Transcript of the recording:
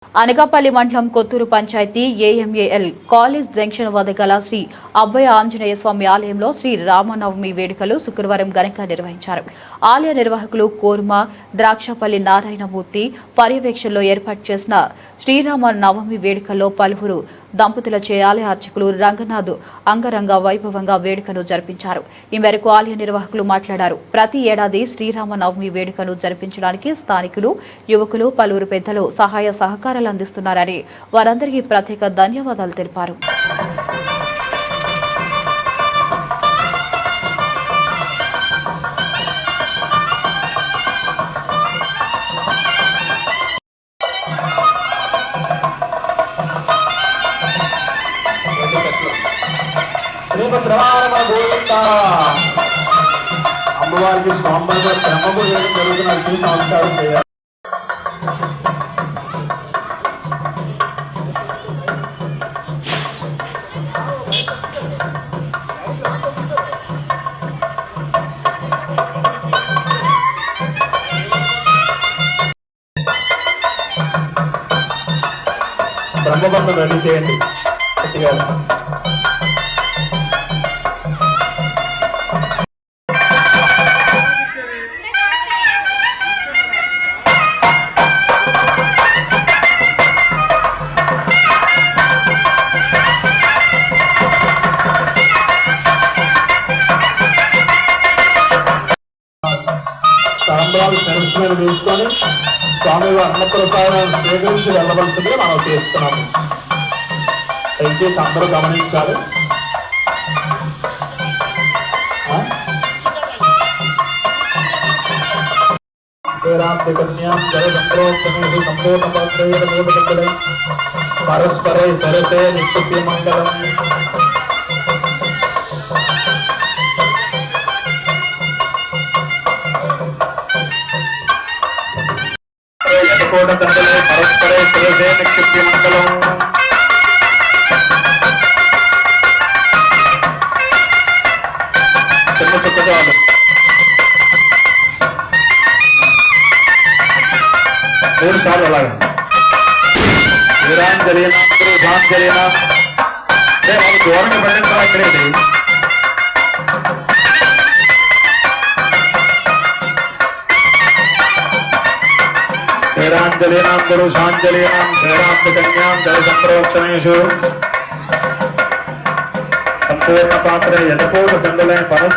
అనకాపల్లి మండలం Kothuru panchayat AMAL college junction వద్ద గల శ్రీ అభయ ఆంజనేయ స్వామి ఆలయంలో శ్రీ రామనవమి వేడుకలు శుక్రవారం ఘనంగా నిర్వహించారు. ఆలయ నిర్వాహకులు కోర్మ ద్రాక్షపల్లి నారాయణమూర్తి పర్యవేక్షణలో ఏర్పాటు చేసిన శ్రీరామ నవమి వేడుకల్లో పలువురు దంపతులచే ఆలయ అర్చకులు రంగనాథ్ అంగరంగ వైభవంగా వేడుకను జరిపించారు. ఈ మేరకు ఆలయ నిర్వాహకులు మాట్లాడారు. ప్రతి ఏడాది శ్రీరామ నవమి వేడుకను జరిపించడానికి స్థానికులు, యువకులు, పలువురు పెద్దలు సహాయ సహకారాలు అందిస్తున్నారని వారందరికీ ప్రత్యేక ధన్యవాదాలు తెలిపారు. అమ్మవారికి స్వామివారి బ్రహ్మకు జరుగుతున్న సంస్కారం చేయాలి. బ్రహ్మబంధం రెడీ చేయండి. తాంబూలాలు శిరస్సులను తీసుకొని స్వామివారి అన్నప్రసాదాన్ని స్వీకరించి వెళ్ళవలసిందిగా మనం చేస్తున్నాము. దయచేసి అందరూ గమనించాలి. పరస్పరే సరసే నిత్య మంగళం. పరస్పరే సరసే నిత్య మంగళం. చిన్న చుక్కచాలు. మూడు సార్లు అలాగా వీరాంజలినా వీరాంజలినా అంటే వాళ్ళు దూరంగా పండించాలి. ఇక్కడేంటి వీరాంజలినాం గురు సాంజలినాం శ్రీరాంకన్యాం జల సంప్రోక్షణేషు సంపూర్ణ పాత్ర యథపోత కందులే పరస్పర